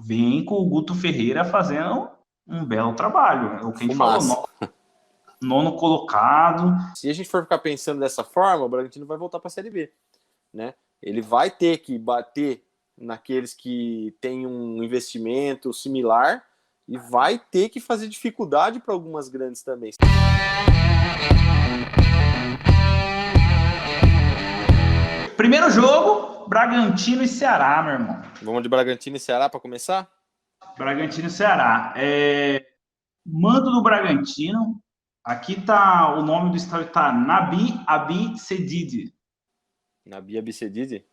vem com o Guto Ferreira fazendo um belo trabalho. É o que a gente Fumaça. falou, nono colocado. Se a gente for ficar pensando dessa forma, o Bragantino vai voltar para a Série B, né? Ele vai ter que bater naqueles que têm um investimento similar e vai ter que fazer dificuldade para algumas grandes também. Primeiro jogo, Bragantino e Ceará, meu irmão. Vamos de Bragantino e Ceará para começar? Bragantino e Ceará. Mando do Bragantino. Aqui tá o nome do estádio, tá Nabi Abicedid. Nabi Abicedid?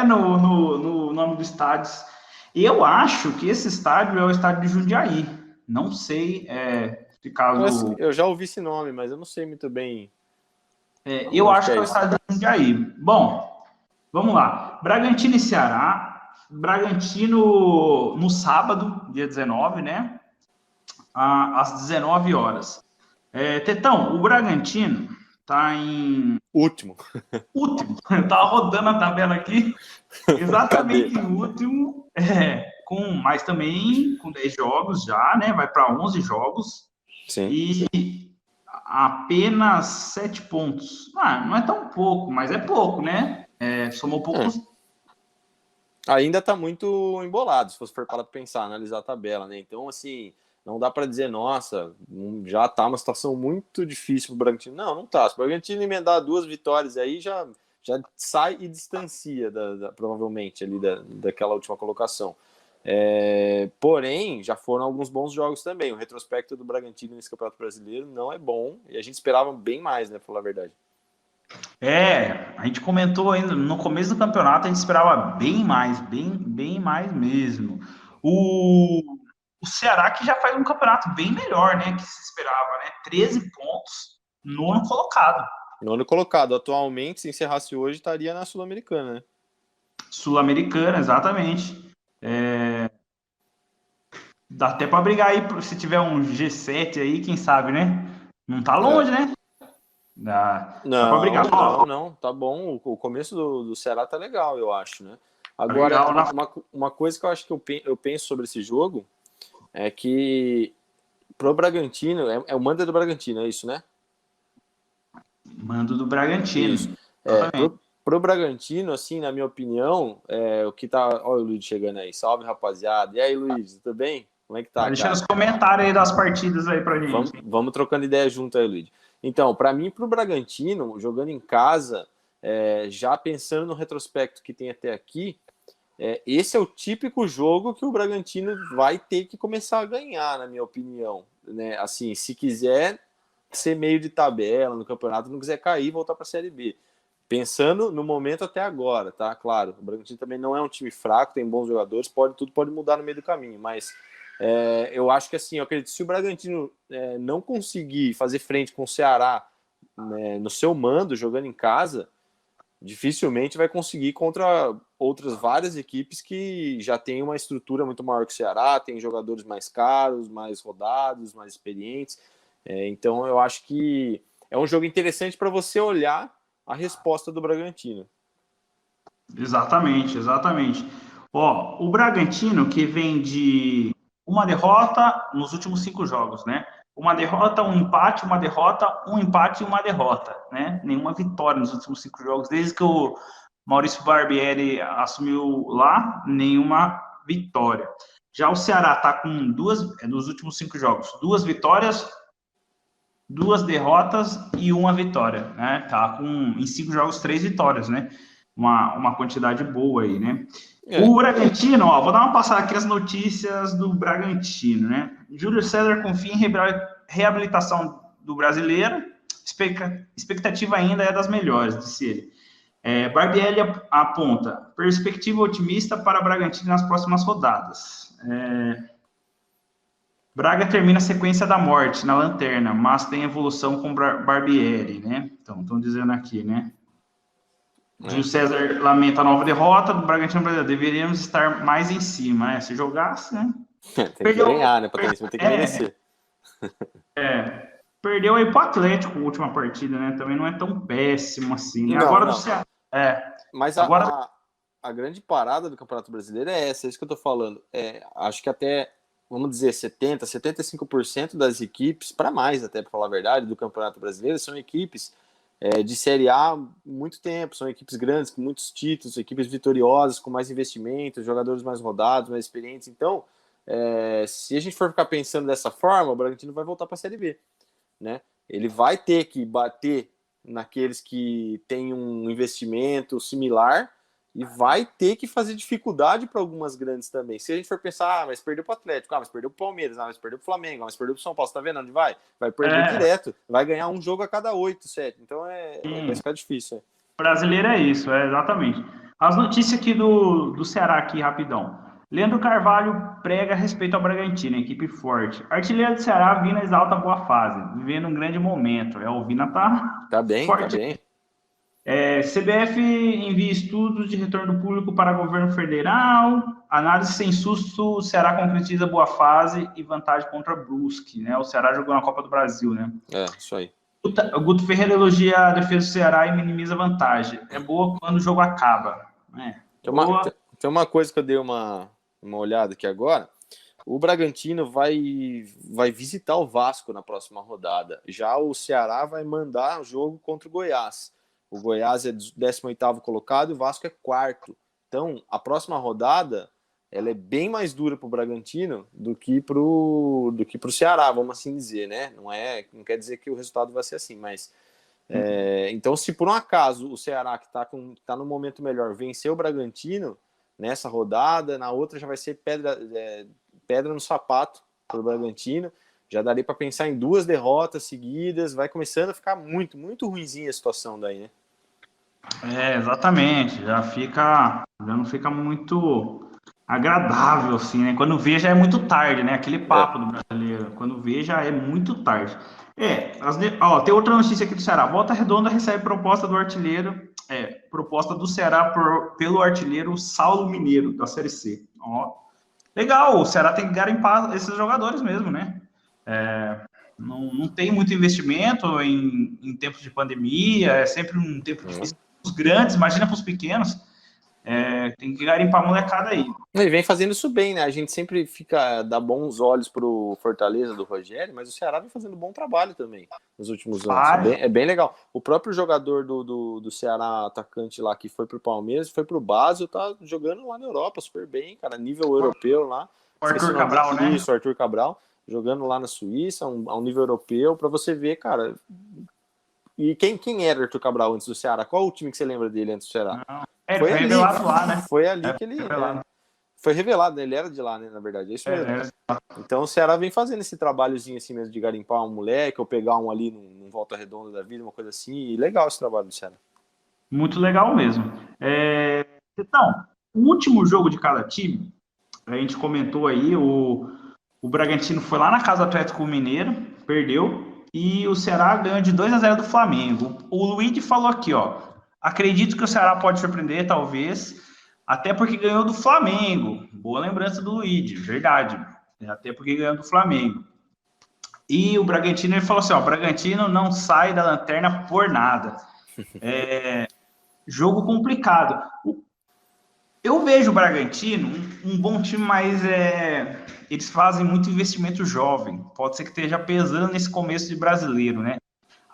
No nome do estádio. Eu acho que esse estádio é o estádio de Jundiaí. Não sei se caso... Eu já ouvi esse nome, mas eu não sei muito bem. Eu acho que é o estádio de Jundiaí. Bom, vamos lá. Bragantino e Ceará. Bragantino no sábado, dia 19, né? Às 19 horas. Tetão, o Bragantino tá em... Último. Eu tava rodando a tabela aqui. Exatamente em último. Mas também com 10 jogos já, né? Vai para 11 jogos. Sim. E apenas 7 pontos. Não é tão pouco, mas é pouco, né? Somou poucos. Ainda tá muito embolado, se você for para pensar, analisar a tabela, né? Então, assim, não dá para dizer, nossa, já tá uma situação muito difícil pro Bragantino. Não tá. Se o Bragantino emendar 2 vitórias aí, já sai e distancia, provavelmente, ali daquela última colocação. Porém, já foram alguns bons jogos também. O retrospecto do Bragantino nesse Campeonato Brasileiro não é bom, e a gente esperava bem mais, né, pra falar a verdade. A gente comentou ainda no começo do campeonato, a gente esperava bem mais mesmo. O Ceará que já faz um campeonato bem melhor, né, que se esperava, né? 13 pontos, nono colocado. Nono colocado. Atualmente, se encerrasse hoje, estaria na Sul-Americana, né? Sul-Americana, exatamente. Dá até para brigar aí, se tiver um G7 aí, quem sabe, né? Não tá longe, né? Dá para brigar. Não, tá bom. O começo do Ceará tá legal, eu acho, né? Agora, uma coisa que eu acho que eu penso sobre esse jogo é que pro Bragantino, o mando do Bragantino, é isso, né? Mando do Bragantino. Isso. Pro Bragantino, assim, na minha opinião, o que tá... Olha o Luiz chegando aí. Salve, rapaziada. E aí, Luiz, tudo bem? Como é que tá, Deixa nos comentários aí das partidas aí pra gente. Vamos trocando ideia junto aí, Luiz. Então, para mim, pro Bragantino, jogando em casa, já pensando no retrospecto que tem até aqui, esse é o típico jogo que o Bragantino vai ter que começar a ganhar, na minha opinião. Né? Assim, se quiser ser meio de tabela no campeonato, não quiser cair e voltar para a Série B. Pensando no momento até agora, tá? Claro, o Bragantino também não é um time fraco, tem bons jogadores, tudo pode mudar no meio do caminho, mas eu acho que assim, eu acredito que se o Bragantino não conseguir fazer frente com o Ceará no seu mando, jogando em casa, dificilmente vai conseguir contra outras várias equipes que já têm uma estrutura muito maior que o Ceará, tem jogadores mais caros, mais rodados, mais experientes. Então eu acho que é um jogo interessante para você olhar a resposta do Bragantino. Exatamente. O Bragantino que vem de uma derrota nos últimos 5 jogos, né? Uma derrota, um empate, uma derrota, um empate e uma derrota, né? Nenhuma vitória nos últimos 5 jogos. Desde que o Maurício Barbieri assumiu lá, nenhuma vitória. Já o Ceará está com nos últimos 5 jogos, 2 vitórias, 2 derrotas e 1 vitória, né? Tá com, em 5 jogos, 3 vitórias, né? Uma quantidade boa aí, né? O Bragantino, vou dar uma passada aqui as notícias do Bragantino, né? Júlio César confia em reabilitação do brasileiro, expectativa ainda é das melhores, disse ele. Barbieri aponta, perspectiva otimista para Bragantino nas próximas rodadas. Braga termina a sequência da morte na lanterna, mas tem evolução com Barbieri, né? Então, estão dizendo aqui, né? Júlio César lamenta a nova derrota do Bragantino brasileiro. Deveríamos estar mais em cima, né? Se jogasse, né? Tem que ganhar, né? Para tem que merecer. Perdeu aí pro Atlético a última partida, né? Também não é tão péssimo assim, né? Não, Agora não. do Ceará. Mas agora... a grande parada do Campeonato Brasileiro é essa, é isso que eu tô falando. Acho que até, vamos dizer, 75% das equipes, para mais até, para falar a verdade, do Campeonato Brasileiro, são equipes de Série A há muito tempo, são equipes grandes, com muitos títulos, equipes vitoriosas, com mais investimentos, jogadores mais rodados, mais experientes. Então, se a gente for ficar pensando dessa forma, o Bragantino vai voltar para a Série B, né? Ele vai ter que bater naqueles que têm um investimento similar e vai ter que fazer dificuldade para algumas grandes também. Se a gente for pensar, mas perdeu para o Atlético, mas perdeu para o Palmeiras, mas perdeu para o Flamengo, mas perdeu para o São Paulo, você tá vendo onde vai? Vai perder direto, vai ganhar um jogo a cada 8, 7. Então vai ficar difícil. Brasileiro é isso, exatamente. As notícias aqui do Ceará, aqui, rapidão. Leandro Carvalho prega respeito ao Bragantino, equipe forte. Artilheiro do Ceará, Vina exalta boa fase, vivendo um grande momento. O Vina tá bem, forte. Tá bem. CBF envia estudos de retorno público para governo federal. Análise sem susto, o Ceará concretiza boa fase e vantagem contra Brusque, né? O Ceará jogou na Copa do Brasil, né? Isso aí. O Guto Ferreira elogia a defesa do Ceará e minimiza a vantagem. É boa quando o jogo acaba. Tem uma coisa que eu dei uma olhada aqui agora. O Bragantino vai visitar o Vasco na próxima rodada. Já o Ceará vai mandar o jogo contra o Goiás. O Goiás é 18º colocado e o Vasco é 4º. Então, a próxima rodada ela é bem mais dura para o Bragantino do que para o Ceará, vamos assim dizer, né? Não quer dizer que o resultado vai ser assim, mas então, se por um acaso o Ceará, que tá no momento melhor, vencer o Bragantino nessa rodada, na outra já vai ser pedra no sapato para o Bragantino. Já daria para pensar em 2 derrotas seguidas, vai começando a ficar muito, muito ruinzinha a situação daí, né? Exatamente, já não fica muito agradável, assim, né? Quando vê já é muito tarde, né? Aquele papo do brasileiro, quando vê já é muito tarde. Tem outra notícia aqui do Ceará. Volta Redonda recebe proposta do artilheiro, proposta do Ceará pelo artilheiro Saulo Mineiro, da Série C. Legal, o Ceará tem que garimpar esses jogadores mesmo, né? Não tem muito investimento em tempos de pandemia, é sempre um tempo difícil para os grandes, imagina para os pequenos. Tem que garimpar a molecada aí. Ele vem fazendo isso bem, né? A gente sempre dá bons olhos pro Fortaleza do Rogério, mas o Ceará vem fazendo bom trabalho também nos últimos anos. É bem legal. O próprio jogador do Ceará, atacante lá, que foi pro Palmeiras, foi pro Basel, tá jogando lá na Europa super bem, cara, nível europeu lá. O Arthur Cabral, né? Isso, o Arthur Cabral, jogando lá na Suíça, a um nível europeu, para você ver, cara. E quem era o Arthur Cabral antes do Ceará? Qual o time que você lembra dele antes do Ceará? Foi revelado lá, né? Foi ali que ele... Foi revelado, né? Ele era de lá, né? Na verdade, é isso mesmo. Então o Ceará vem fazendo esse trabalhozinho assim mesmo de garimpar um moleque, ou pegar um ali num Volta Redonda da vida, uma coisa assim. E legal esse trabalho do Ceará. Muito legal mesmo. Então, o último jogo de cada time, a gente comentou aí, o Bragantino foi lá na casa do Atlético Mineiro, perdeu, e o Ceará ganhou de 2-0 do Flamengo. O Luigi falou aqui, acredito que o Ceará pode surpreender, talvez, até porque ganhou do Flamengo. Boa lembrança do Luigi, verdade. Até porque ganhou do Flamengo. E o Bragantino, ele falou assim, o Bragantino não sai da lanterna por nada. Jogo complicado. Eu vejo o Bragantino um bom time, mas eles fazem muito investimento jovem. Pode ser que esteja pesando nesse começo de brasileiro, né?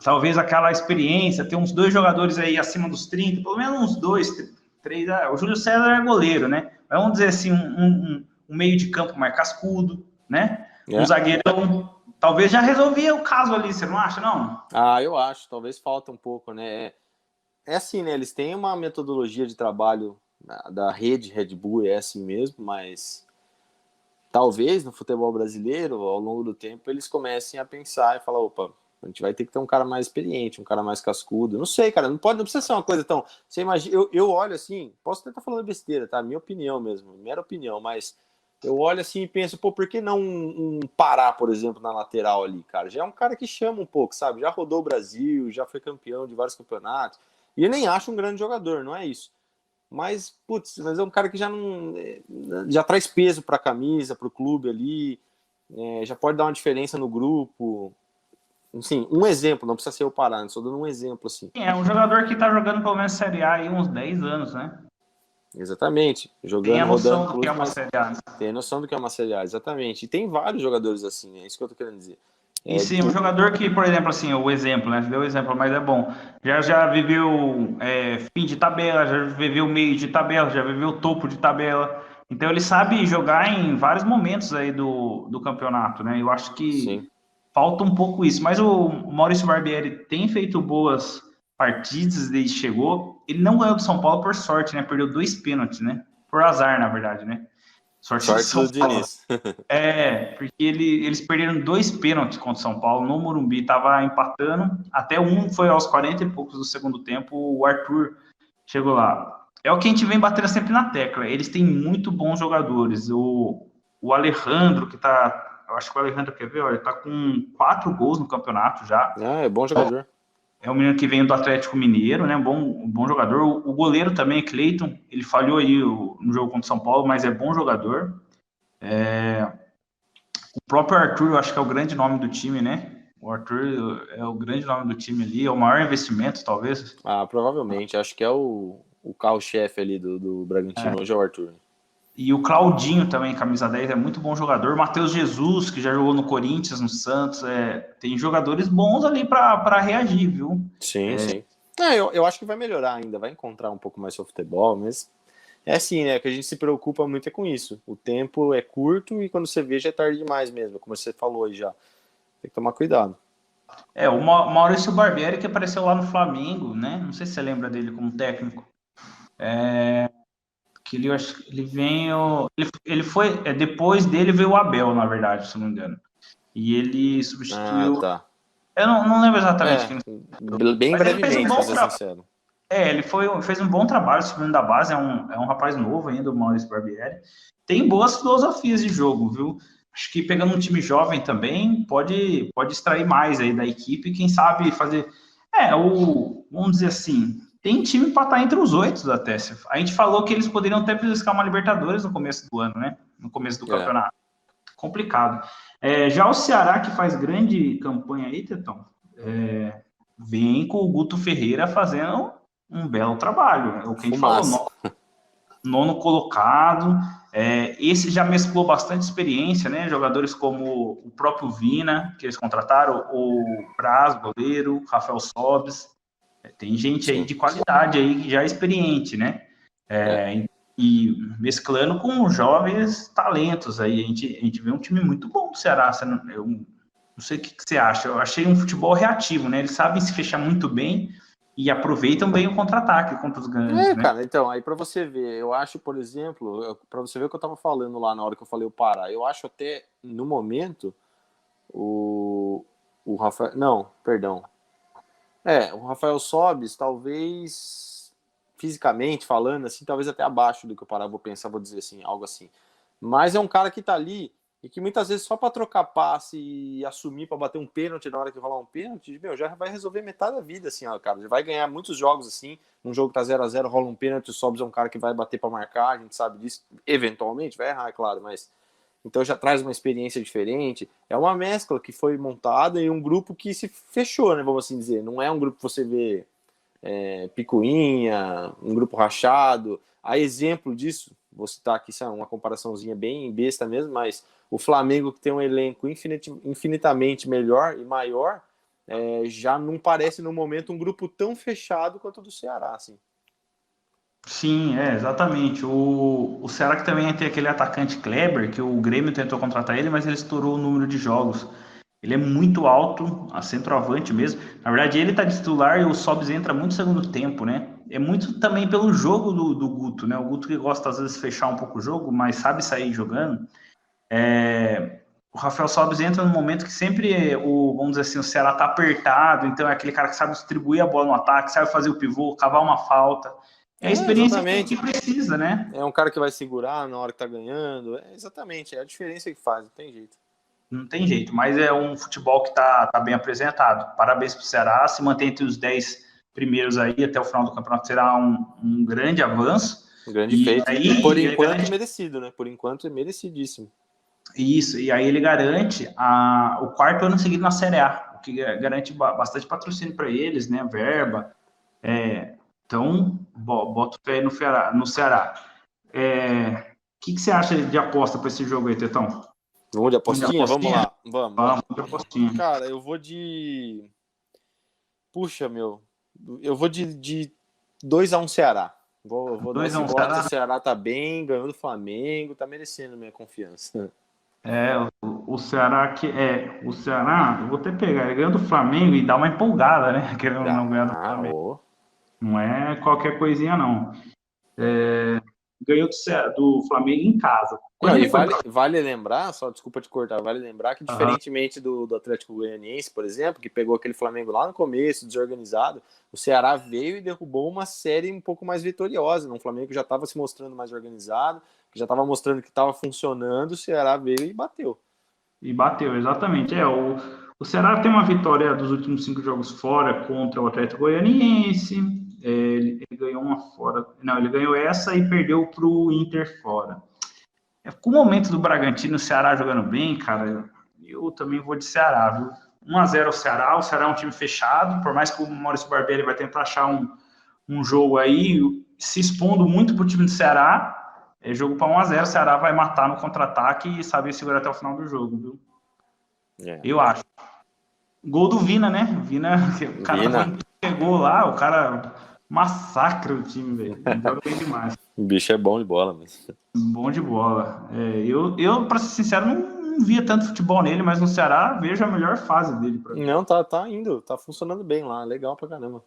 Talvez aquela experiência, ter uns 2 jogadores aí acima dos 30, pelo menos uns 2, 3. O Júlio César é goleiro, né? Vamos dizer assim, um meio de campo mais cascudo, né? Um zagueirão. Talvez já resolvia o caso ali, você não acha, não? Eu acho. Talvez falta um pouco, né? É assim, né? Eles têm uma metodologia de trabalho da rede Red Bull, é assim mesmo, mas talvez no futebol brasileiro, ao longo do tempo, eles comecem a pensar e falar, opa, a gente vai ter que ter um cara mais experiente, um cara mais cascudo. Não sei, cara, não precisa ser uma coisa tão... Você imagina, eu olho assim, posso até estar falando besteira, tá? Minha opinião mesmo, mera opinião, mas eu olho assim e penso, por que não um Pará, por exemplo, na lateral ali, cara? Já é um cara que chama um pouco, sabe? Já rodou o Brasil, já foi campeão de vários campeonatos, e eu nem acho um grande jogador, não é isso. Mas é um cara que já traz peso para a camisa, para o clube ali, já pode dar uma diferença no grupo. Assim, um exemplo, não precisa ser o Pará, só dando um exemplo assim. É um jogador que está jogando pelo menos Série A aí uns 10 anos, né? Exatamente. Tem a Jogando, noção rodando do que é cruz, uma mas Série A, né? tem noção do que é uma Série A, exatamente. E tem vários jogadores assim, é isso que eu tô querendo dizer. E É, sim, um jogador que, por exemplo, assim, o exemplo, né? Você deu o exemplo, mas é bom. Já viveu fim de tabela, já viveu meio de tabela, já viveu topo de tabela. Então ele sabe jogar em vários momentos aí do campeonato, né? Eu acho que sim. falta um pouco isso. Mas o Maurício Barbieri tem feito boas partidas desde que chegou. Ele não ganhou do São Paulo por sorte, né? Perdeu 2 pênaltis, né? Por azar, na verdade, né? Sorte do Sorte São do Paulo. Diniz. Porque eles perderam 2 pênaltis contra o São Paulo no Morumbi, estava empatando, até um foi aos 40 e poucos do segundo tempo, o Arthur chegou lá. É o que a gente vem batendo sempre na tecla, eles têm muito bons jogadores, o Alejandro, que tá, eu acho que o Alejandro, quer ver, olha, ele tá com 4 gols no campeonato já, Ah, é bom jogador. é um menino que vem do Atlético Mineiro, né, um bom jogador, o goleiro também, Cleiton, ele falhou aí no jogo contra o São Paulo, mas é bom jogador, o próprio Arthur, eu acho que é o grande nome do time, né? O Arthur é o grande nome do time ali, é o maior investimento, talvez. Ah, provavelmente. Acho que é o carro-chefe ali do Bragantino hoje é o Arthur. E o Claudinho também, camisa 10, é muito bom jogador. Matheus Jesus, que já jogou no Corinthians, no Santos, tem jogadores bons ali para reagir, viu? Sim, sim. Ah, eu acho que vai melhorar ainda, vai encontrar um pouco mais seu futebol, mas é assim, né? Que a gente se preocupa muito é com isso. O tempo é curto e quando você vê já é tarde demais mesmo, como você falou aí já. Tem que tomar cuidado. O Maurício Barbieri, que apareceu lá no Flamengo, né? Não sei se você lembra dele como técnico. Que ele, eu acho que ele veio. Ele foi. Depois dele veio o Abel, na verdade, se não me engano. E ele Ah, substituiu. tá. Eu não lembro exatamente É, quem. bem Mas ele fez um brevemente, pra bom ser trabalho. sincero. Fez um bom trabalho subindo da base. É um rapaz novo ainda, o Maurício Barbieri. Tem boas filosofias de jogo, viu? Acho que pegando um time jovem também pode extrair mais aí da equipe. Quem sabe fazer. Vamos dizer assim, tem time para estar entre os 8 até. A gente falou que eles poderiam até buscar uma Libertadores no começo do ano, né? No começo do É. campeonato. Complicado. Já o Ceará, que faz grande campanha aí, Tetão, vem com o Guto Ferreira fazendo um belo trabalho. É o que a gente falou, Fumaça. nono colocado. Esse já mesclou bastante experiência, né? Jogadores como o próprio Vina, que eles contrataram, o Braz, goleiro, Rafael Sobes. Tem gente aí Sim. de qualidade aí, que já é experiente, né? É. E mesclando com jovens talentos aí. A gente vê um time muito bom do Ceará. Eu não sei o que você acha. Eu achei um futebol reativo, né? Eles sabem se fechar muito bem e aproveitam bem o contra-ataque contra os grandes, né? Cara, então, aí pra você ver, eu acho, por exemplo, pra você ver o que eu tava falando lá na hora que eu falei o Pará, eu acho até, no momento, o, o Rafael, não, perdão, o Rafael Sobis, talvez, fisicamente falando, assim, talvez até abaixo do que o Pará, vou pensar, vou dizer assim, algo assim, mas é um cara que tá ali, e que muitas vezes só para trocar passe e assumir para bater um pênalti na hora que rolar um pênalti, meu, já vai resolver metade da vida, assim, ó, cara. Já vai ganhar muitos jogos assim. Um jogo tá 0-0, rola um pênalti, o Sobs é um cara que vai bater para marcar, a gente sabe disso. Eventualmente, vai errar, é claro, mas. Então já traz uma experiência diferente. É uma mescla que foi montada em um grupo que se fechou, né? Vamos assim dizer. Não é um grupo que você vê picuinha, um grupo rachado. A exemplo disso, vou citar aqui uma comparaçãozinha bem besta mesmo, mas o Flamengo, que tem um elenco infinitamente melhor e maior, já não parece no momento um grupo tão fechado quanto o do Ceará, assim. Sim, exatamente. O Ceará que também tem aquele atacante Kleber, que o Grêmio tentou contratar ele, mas ele estourou o número de jogos. Ele é muito alto, a centroavante mesmo. Na verdade, ele tá de titular e o Sobs entra muito no segundo tempo, né? É muito também pelo jogo do Guto, né? O Guto que gosta às vezes de fechar um pouco o jogo, mas sabe sair jogando. O Rafael Sobis entra no momento que sempre vamos dizer assim, o Ceará tá apertado, então é aquele cara que sabe distribuir a bola no ataque, sabe fazer o pivô, cavar uma falta. É a experiência que Exatamente. precisa, né? É um cara que vai segurar na hora que tá ganhando. Exatamente, é a diferença que faz, não tem jeito. Não tem jeito, mas é um futebol que tá bem apresentado. Parabéns pro Ceará, se mantém entre os 10 primeiros aí até o final do campeonato será um grande avanço. Um grande E feito. E por aí ele enquanto garante merecido, né? Por enquanto é merecidíssimo. isso, e aí ele garante o quarto ano seguido na Série A, o que garante bastante patrocínio para eles, né? Verba. Então, Boto fé no Ceará. No Ceará. O que você acha de aposta para esse jogo aí, Tetão? Vamos de apostinha? Vamos lá. Vamos de apostinha. Cara, eu vou de... Puxa, eu vou de 2-1 Ceará. Vou dar esse voto. O Ceará tá bem, ganhou do Flamengo, tá merecendo minha confiança. O Ceará o Ceará, eu vou até pegar, ele ganhou do Flamengo e dá uma empolgada, né? Querendo não ganhar do Flamengo. Não é qualquer coisinha, não. Ganhou do Flamengo em casa. Não, e vale lembrar, só desculpa te cortar, vale lembrar que diferentemente do Atlético Goianiense, por exemplo, que pegou aquele Flamengo lá no começo, desorganizado, o Ceará veio e derrubou uma série um pouco mais vitoriosa, um Flamengo que já estava se mostrando mais organizado, que já estava mostrando que estava funcionando, o Ceará veio e bateu. E bateu, exatamente. O Ceará tem uma vitória dos últimos 5 jogos fora contra o Atlético Goianiense, ele ganhou uma fora, não, ele ganhou essa e perdeu para o Inter fora. Com o momento do Bragantino, o Ceará jogando bem, cara, eu também vou de Ceará, viu? 1-0 o Ceará é um time fechado, por mais que o Maurício Barbieri vai tentar achar um jogo aí, se expondo muito pro time do Ceará, jogo para 1-0, o Ceará vai matar no contra-ataque e saber segurar até o final do jogo, viu? Eu acho. Gol do Vina, né? O cara chegou lá, o cara massacra o time, velho. Joga bem demais. O bicho é bom de bola, mas... Bom de bola. Eu para ser sincero, não via tanto futebol nele, mas no Ceará vejo a melhor fase dele. Não, tá indo, tá funcionando bem lá, legal pra caramba.